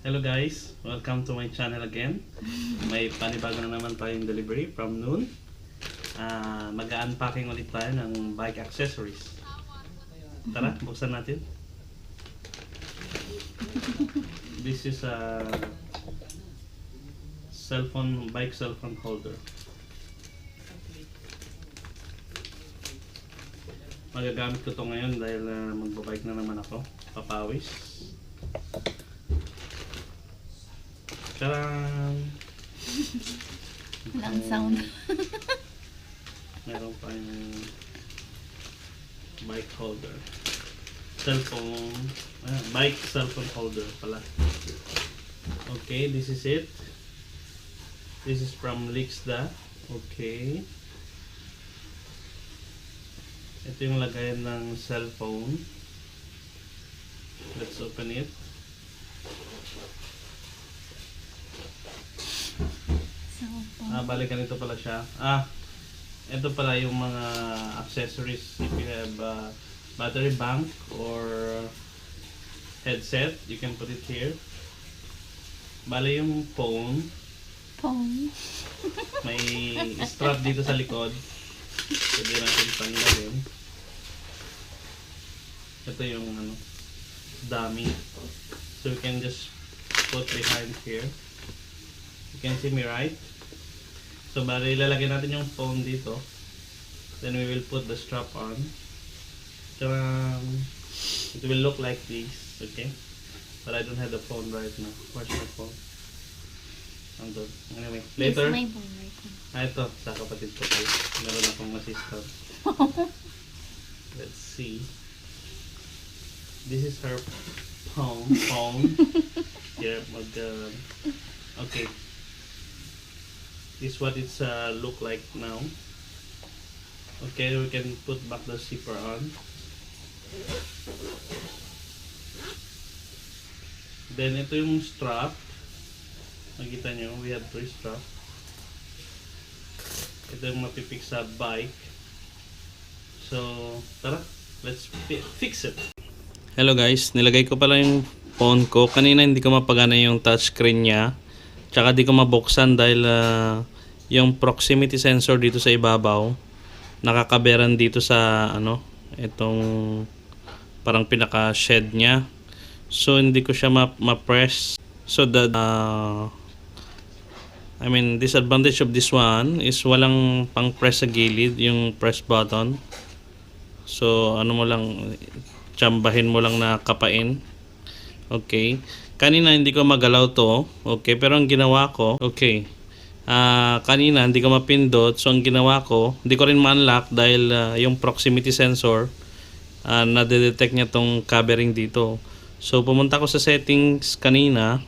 Hello guys, welcome to my channel again. May panibago na naman tayong delivery from noon. Mag-unpacking ulit tayo ng bike accessories. Tara, buksan natin. This is a bike cell phone holder. Magagamit ko to ngayon dahil magbabike na naman ako. Papawis. Charan! Walang sound. Meron pa yung bike holder. Cellphone. Bike cellphone holder pala. Okay, this is it. This is from LIXADA. Okay. Ito yung lagayan ng cellphone. Let's open it. Balikan ito pala siya. Ito pala yung mga accessories. If you have battery bank or headset, you can put it here. Bali yung phone. May strap dito sa likod. Pwede natin tanggalin. Ito yung dummy. So you can just put behind here. You can see me, right? So bali ilalagay natin yung phone dito. Then we will put the strap on. It will look like this, okay? But I don't have the phone right now. Where's my phone? Anyway, later. My phone right now. Ito, sa kapatid ko kayo. Meron akong assistant. Let's see. This is her phone. Here, okay. This is what it's look like now. Okay, we can put back the zipper on. Then ito yung strap. Nakita nyo, we have 3 strap. Ito yung mapipix sa bike. So, tara, let's fix it. Hello guys, nilagay ko pala yung phone ko. Kanina hindi ko mapagana yung touchscreen niya. Tsaka di ko mabuksan dahil yung proximity sensor dito sa ibabaw nakakaberan dito sa itong parang pinaka shed niya. So hindi ko siya ma-press. So the disadvantage of this one is walang pang press sa gilid, yung press button. So mo lang, tsambahin mo lang na kapain. Okay. Kanina hindi ko magalaw to. Okay, pero ang ginawa ko, okay. Kanina hindi ko mapindot. So ang ginawa ko, hindi ko rin ma-unlock dahil yung proximity sensor nade-detect niya tong covering dito. So pumunta ko sa settings kanina.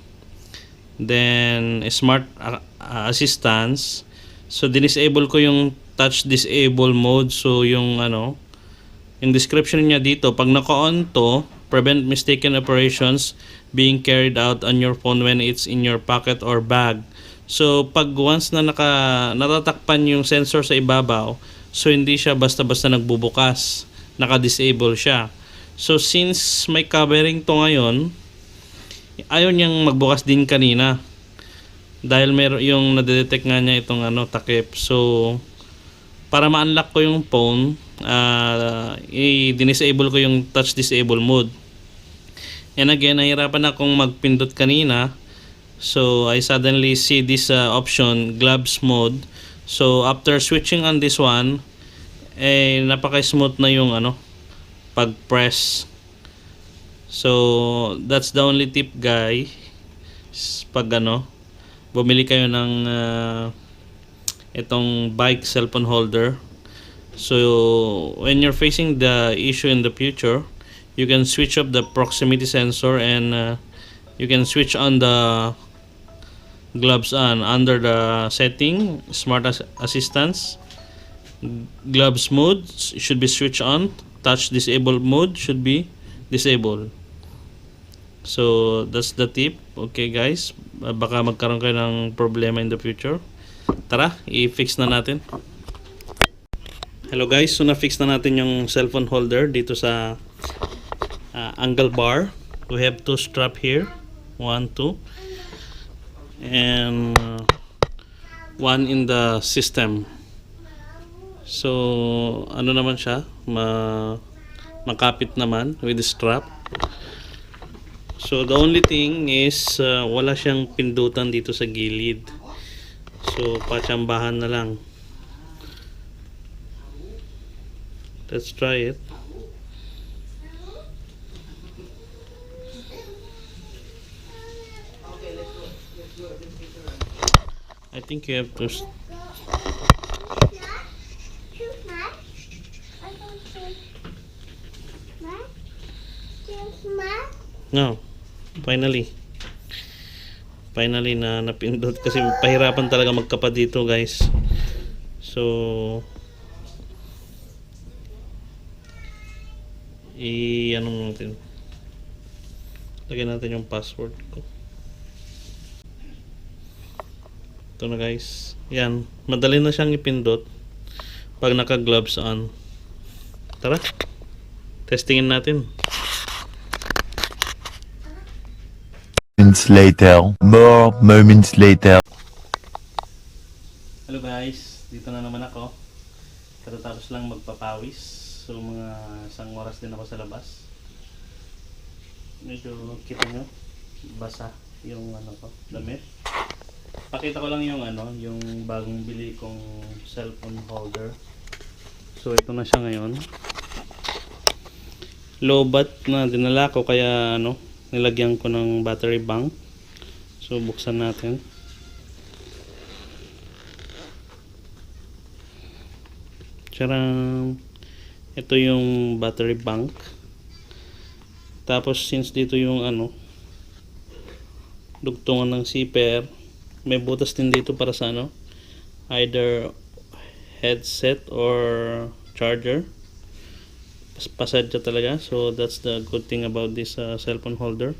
Then smart assistance. So disable ko yung touch disable mode. So yung yung description niya dito, pag naka-on to, prevent mistaken operations being carried out on your phone when it's in your pocket or bag. So pag once na natatakpan yung sensor sa ibabaw, so hindi siya basta-basta nagbubukas, naka-disable siya. So since may covering to ngayon, ayaw niyang magbukas din kanina dahil meron yung nadedetect nga niya itong takip. So para ma-unlock ko yung phone, i-disable ko yung touch disable mode. And again, nahirapan akong magpindot kanina. So I suddenly see this option, gloves mode. So after switching on this one, napaka-smooth na yung pag-press. So that's the only tip, guys. Pag bumili kayo ng itong bike cellphone holder. So when you're facing the issue in the future, you can switch up the proximity sensor and you can switch on the gloves on under the setting, smart assistance. Gloves mode should be switched on. Touch disable mode should be disabled. So that's the tip. Okay guys, baka magkaroon kayo ng problema in the future. Tara, i-fix na natin. Hello guys, so na-fix na natin yung cellphone holder dito sa angle bar. We have 2 strap here. 1, 2, and 1 in the system. So ano naman siya, makapit naman with the strap. So the only thing is wala siyang pindutan dito sa gilid. So patsambahan na lang. Let's try it. I think you have to No. Finally na napindot kasi pahirapan talaga magkapa dito, guys. So ano natin, lagyan natin yung password ko. Ito na, guys. Yan, madali na siyang ipindot pag naka gloves on. Tara, testingin natin. More moments later. Hello guys, dito na naman ako. Katatapos lang magpapawis. So mga isang oras din ako sa labas. Medyo kita nyo, basa yung damit. Pakita ko lang yung yung bagong bili kong cellphone holder. So ito na siya ngayon. Low-bat na dinala ko, kaya nilagyan ko ng battery bank. So buksan natin. Tcharam! Ito yung battery bank. Tapos since dito yung dugtungan ng zipper, may butas din dito para sa either headset or charger. Pasadya talaga. So that's the good thing about this cellphone holder.